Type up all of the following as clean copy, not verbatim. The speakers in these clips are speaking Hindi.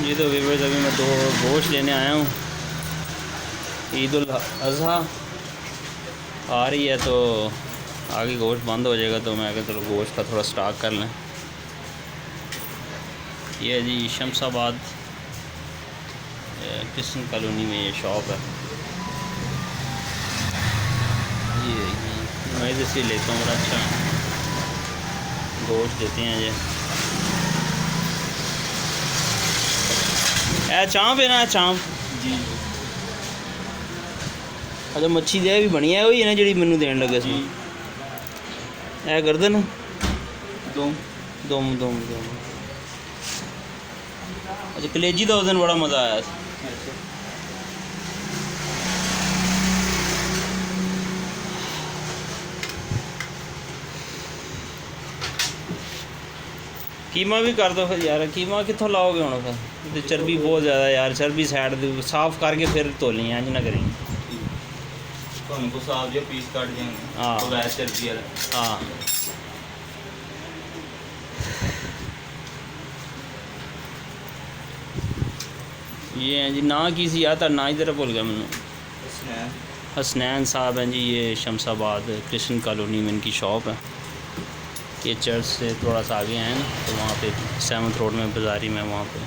जी तो व्यूअर्स अभी मैं 2 गोश्त लेने आया हूँ। ईद उल अज़हा आ रही है तो आगे गोश्त बंद हो जाएगा, तो मैं चलो गोश्त का थोड़ा स्टॉक कर लें। ये है जी शमशाबाद कृष्ण कॉलोनी में ये शॉप है। ये मैं इधर से लेता हूँ, बड़ा अच्छा गोश्त देते हैं ये। चांप है ना, चांप जी। अच्छा मच्छी दे भी बनी है, वही है ना जी मैनू देन लगे सी। ए गर्दन दोम दोम दोम दोम। अच्छा कलेजी का उस दिन बड़ा मज़ा आया। अच्छा। कीमा भी कर दो फिर यार। कीमा कितों लाओगे हम फिर? चर्बी बहुत ज़्यादा यार, चर्बी साइड साफ़ करके फिर तोली इंज ना करेंगे। तो हमको साफ जो पीस काट देंगे। हाँ तो वैसे चर्बी वाला। हाँ। ये हैं जी, ना किसी आता ना इधर भूल गया मैंने। हसनैन साहब हैं जी, ये शमशाबाद कृष्ण कॉलोनी में इनकी शॉप है। ये चर्च से थोड़ा सा आगे हैं ना, तो वहाँ पे 7th रोड में बाज़ारी में वहाँ पे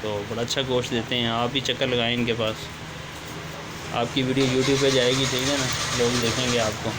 तो बड़ा अच्छा गोश्त देते हैं। आप भी चक्कर लगाएं इनके पास। आपकी वीडियो यूट्यूब पे जाएगी, ठीक है ना, लोग देखेंगे आपको।